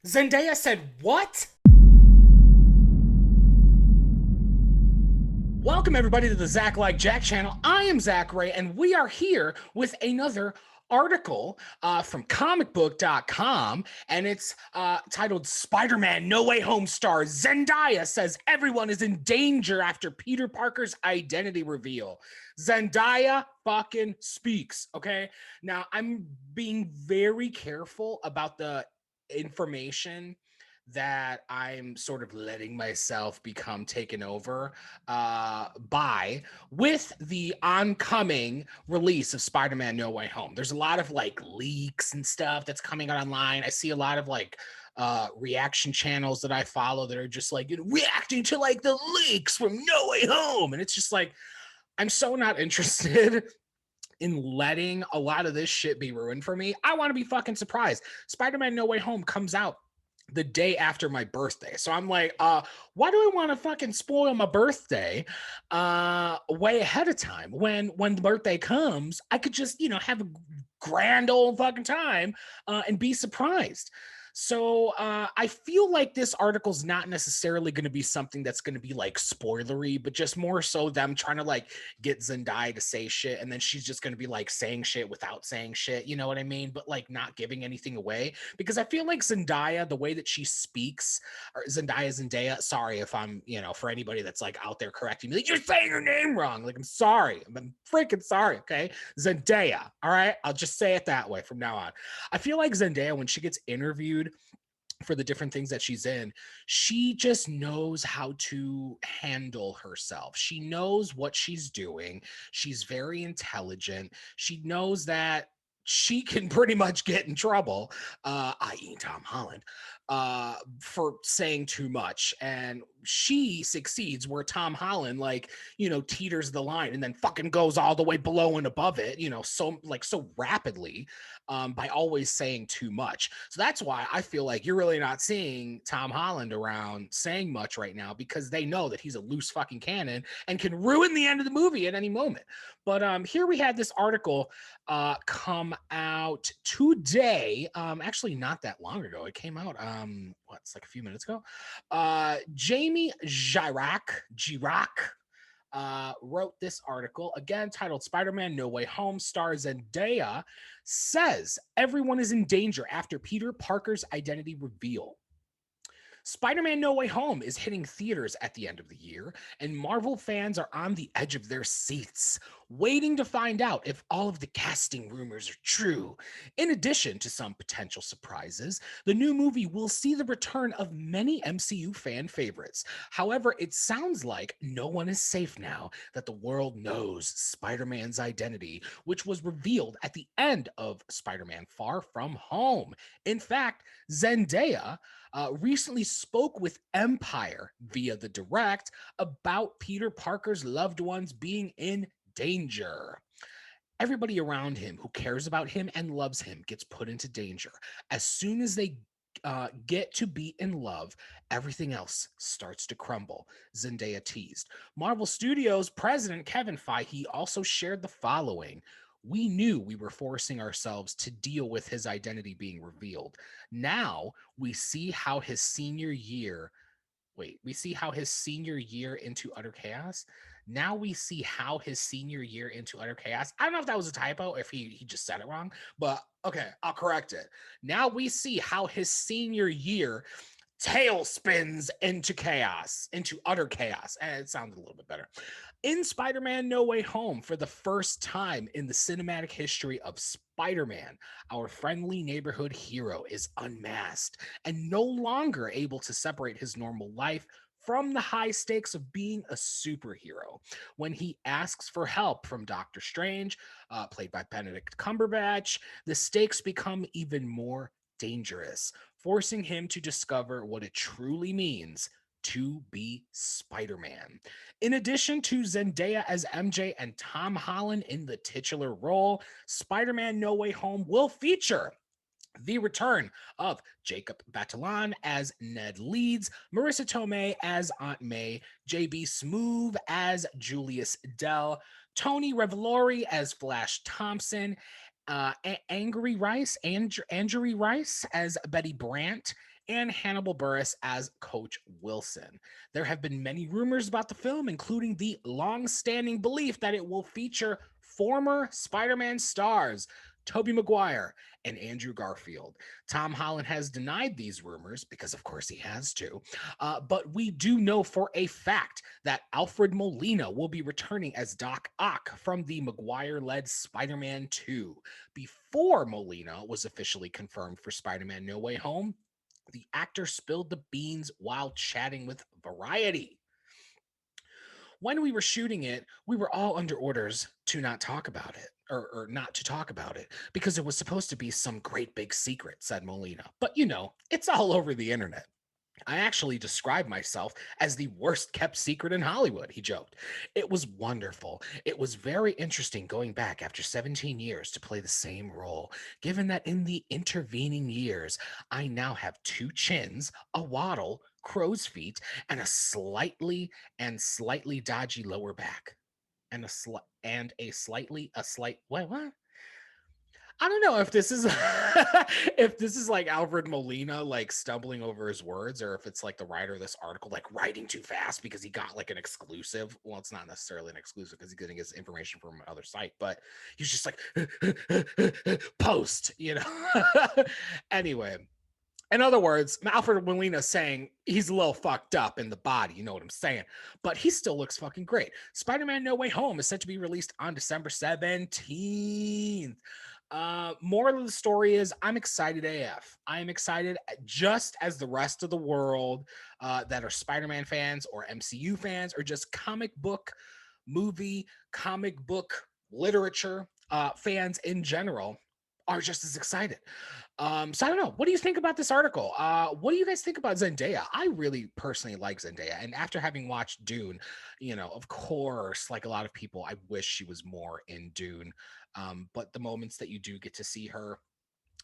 Zendaya said, "What?" Welcome, everybody, to the Zach Like Jack channel. I am Zach Ray, and we are here with another article from comicbook.com, and it's titled Spider-Man No Way Home star Zendaya says everyone is in danger after Peter Parker's identity reveal. Zendaya fucking speaks, okay? Now, I'm being very careful about the information that I'm sort of letting myself become taken over by with the oncoming release of Spider-Man No Way Home. There's a lot of like leaks and stuff that's coming out online. I see a lot of like reaction channels that I follow that are just like reacting to like the leaks from No Way Home. And it's just like, I'm so not interested in letting a lot of this shit be ruined for me. I want to be fucking surprised. Spider-Man No Way Home comes out the day after my birthday. So I'm like, why do I want to fucking spoil my birthday way ahead of time? When the birthday comes, I could just, have a grand old fucking time and be surprised. So I feel like this article's not necessarily going to be something that's going to be like spoilery, but just more so them trying to like get Zendaya to say shit, and then she's just going to be like saying shit without saying shit. You know what I mean? But like not giving anything away, because I feel like Zendaya, the way that she speaks, or Zendaya. Sorry if I'm, for anybody that's like out there correcting me, like you're saying her name wrong. Like I'm sorry, I'm freaking sorry. Okay, Zendaya. All right, I'll just say it that way from now on. I feel like Zendaya, when she gets interviewed for the different things that she's in, she just knows how to handle herself. She knows what she's doing. She's very intelligent. She knows that she can pretty much get in trouble, i.e., Tom Holland, for saying too much. And she succeeds where Tom Holland, like, teeters the line and then fucking goes all the way below and above it, so rapidly by always saying too much. So that's why I feel like you're really not seeing Tom Holland around saying much right now, because they know that he's a loose fucking cannon and can ruin the end of the movie at any moment. But here we had this article come out today. Actually, not that long ago. It came out, it's like a few minutes ago. Jamie Girac wrote this article, again titled Spider-Man No Way Home stars Zendaya says everyone is in danger after Peter Parker's identity reveal. Spider-Man No Way Home is hitting theaters at the end of the year, and Marvel fans are on the edge of their seats, waiting to find out if all of the casting rumors are true. In addition to some potential surprises, the new movie will see the return of many MCU fan favorites. However, it sounds like no one is safe now that the world knows Spider-Man's identity, which was revealed at the end of Spider-Man Far From Home. In fact, Zendaya recently spoke with Empire via the Direct about Peter Parker's loved ones being in danger. Everybody around him who cares about him and loves him gets put into danger. As soon as they get to be in love, everything else starts to crumble, Zendaya teased. Marvel Studios president Kevin Feige also shared the following. We knew we were forcing ourselves to deal with his identity being revealed. Now we see how his senior year we see how his senior year into utter chaos. Now we see how his senior year into utter chaos. I don't know if that was a typo, if he just said it wrong, but okay, I'll correct it. Now we see how his senior year tailspins into chaos, into utter chaos. And it sounded a little bit better. In Spider Man No Way Home, for the first time in the cinematic history of Spider Man, our friendly neighborhood hero is unmasked and no longer able to separate his normal life from the high stakes of being a superhero. When he asks for help from Doctor Strange, played by Benedict Cumberbatch, the stakes become even more dangerous, forcing him to discover what it truly means to be Spider Man. In addition to Zendaya as MJ and Tom Holland in the titular role, Spider Man No Way Home will feature the return of Jacob Batalon as Ned Leeds, Marissa Tomei as Aunt May, JB Smoove as Julius Dell, Tony Revolori as Flash Thompson, Angry Rice, Andrew Rice as Betty Brant, and Hannibal Buress as Coach Wilson. There have been many rumors about the film, including the long-standing belief that it will feature former Spider-Man stars Tobey Maguire and Andrew Garfield. Tom Holland has denied these rumors because, of course, he has to. But we do know for a fact that Alfred Molina will be returning as Doc Ock from the Maguire-led Spider-Man 2. Before Molina was officially confirmed for Spider-Man No Way Home, the actor spilled the beans while chatting with Variety. When we were shooting it, we were all under orders to not talk about it, or not to talk about it, because it was supposed to be some great big secret, said Molina. But it's all over the internet. I actually described myself as the worst kept secret in Hollywood, he joked. It was wonderful. It was very interesting going back after 17 years to play the same role, given that in the intervening years, I now have two chins, a waddle, crow's feet, and slightly dodgy lower back. What? I don't know if this is if this is like Alfred Molina like stumbling over his words, or if it's like the writer of this article like writing too fast because he got like an exclusive. Well, it's not necessarily an exclusive because he's getting his information from another site, but he's just like post. Anyway, in other words, Alfred Molina saying he's a little fucked up in the body, you know what I'm saying? But he still looks fucking great. Spider-Man No Way Home is set to be released on December 17th. Moral of the story is I'm excited AF. I am excited just as the rest of the world that are Spider-Man fans or MCU fans or just comic book literature fans in general are just as excited. So I don't know. What do you think about this article? What do you guys think about Zendaya? I really personally like Zendaya. And after having watched Dune, of course, like a lot of people, I wish she was more in Dune. But the moments that you do get to see her,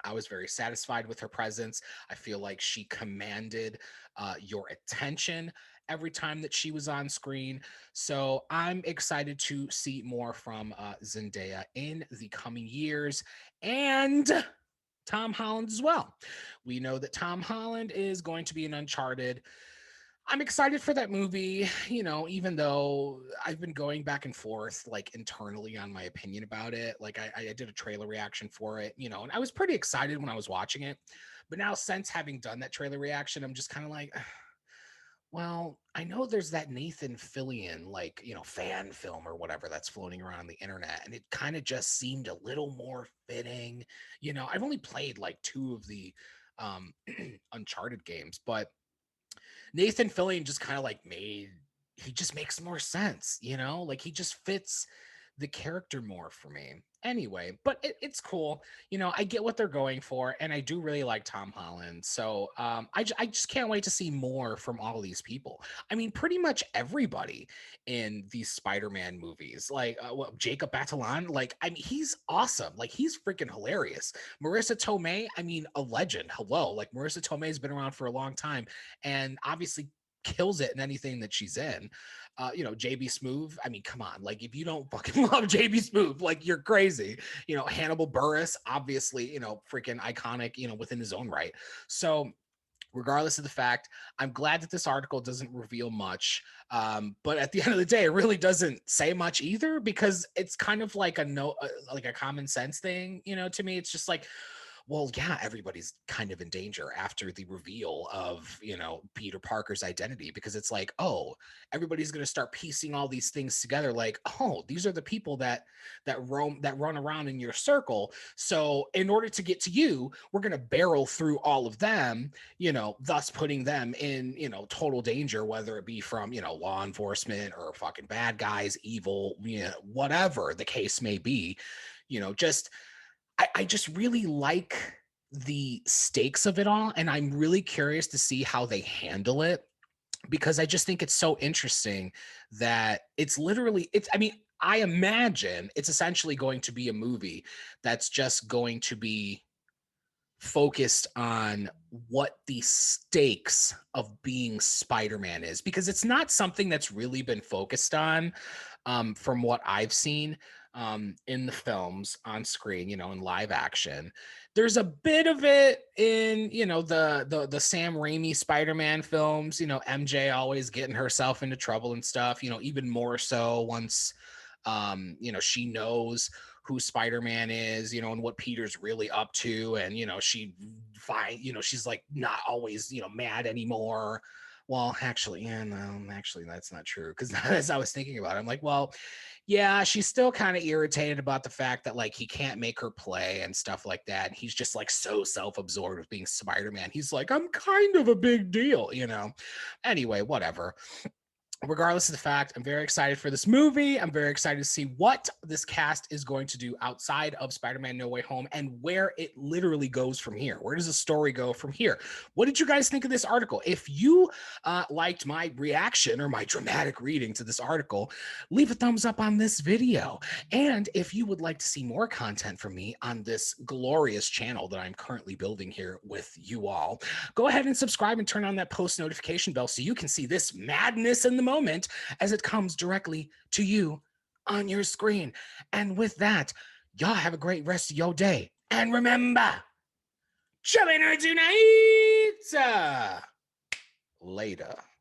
I was very satisfied with her presence. I feel like she commanded your attention every time that she was on screen. So I'm excited to see more from Zendaya in the coming years. And Tom Holland as well. We know that Tom Holland is going to be in Uncharted. I'm excited for that movie, even though I've been going back and forth like internally on my opinion about it. Like I did a trailer reaction for it, and I was pretty excited when I was watching it. But now since having done that trailer reaction, I'm just kind of like, well, I know there's that Nathan Fillion, like, fan film or whatever that's floating around on the internet. And it kind of just seemed a little more fitting. I've only played like two of the Uncharted games, but Nathan Fillion just kind of like he just makes more sense, like he just fits the character more for me. Anyway, but it's cool. I get what they're going for, and I do really like Tom Holland. So I just can't wait to see more from all these people. I mean, pretty much everybody in these Spider-Man movies, like Jacob Batalon, like, I mean, he's awesome. Like, he's freaking hilarious. Marissa Tomei, I mean, a legend. Hello. Like, Marissa Tomei has been around for a long time and obviously kills it in anything that she's in. JB Smoove, I mean, come on. Like, if you don't fucking love JB Smoove, like, you're crazy. Hannibal Buress, obviously, freaking iconic, within his own right. So regardless of the fact, I'm glad that this article doesn't reveal much. But at the end of the day, it really doesn't say much either, because it's kind of like like a common sense thing, to me. It's just like, well, yeah, everybody's kind of in danger after the reveal of, Peter Parker's identity, because it's like, oh, everybody's going to start piecing all these things together. Like, oh, these are the people that run around in your circle. So in order to get to you, we're going to barrel through all of them, thus putting them in, total danger, whether it be from, law enforcement or fucking bad guys, evil, whatever the case may be, just I just really like the stakes of it all, and I'm really curious to see how they handle it, because I just think it's so interesting that I mean, I imagine it's essentially going to be a movie that's just going to be focused on what the stakes of being Spider-Man is, because it's not something that's really been focused on from what I've seen. in the films on screen, in live action. There's a bit of it in, the Sam Raimi Spider-Man films, MJ always getting herself into trouble and stuff, even more so once she knows who Spider-Man is, and what Peter's really up to. And, she's like not always, mad anymore. Well, actually, yeah, no, actually, that's not true. Because as I was thinking about it, I'm like, well, yeah, she's still kind of irritated about the fact that like he can't make her play and stuff like that. He's just like so self-absorbed with being Spider-Man. He's like, I'm kind of a big deal. Anyway, whatever. Regardless of the fact, I'm very excited for this movie. I'm very excited to see what this cast is going to do outside of Spider-Man No Way Home and where it literally goes from here. Where does the story go from here? What did you guys think of this article? If you liked my reaction or my dramatic reading to this article, leave a thumbs up on this video. And if you would like to see more content from me on this glorious channel that I'm currently building here with you all, go ahead and subscribe and turn on that post notification bell so you can see this madness in the moment as it comes directly to you on your screen. And with that, y'all have a great rest of your day. And remember, chillin' or tonight. Later.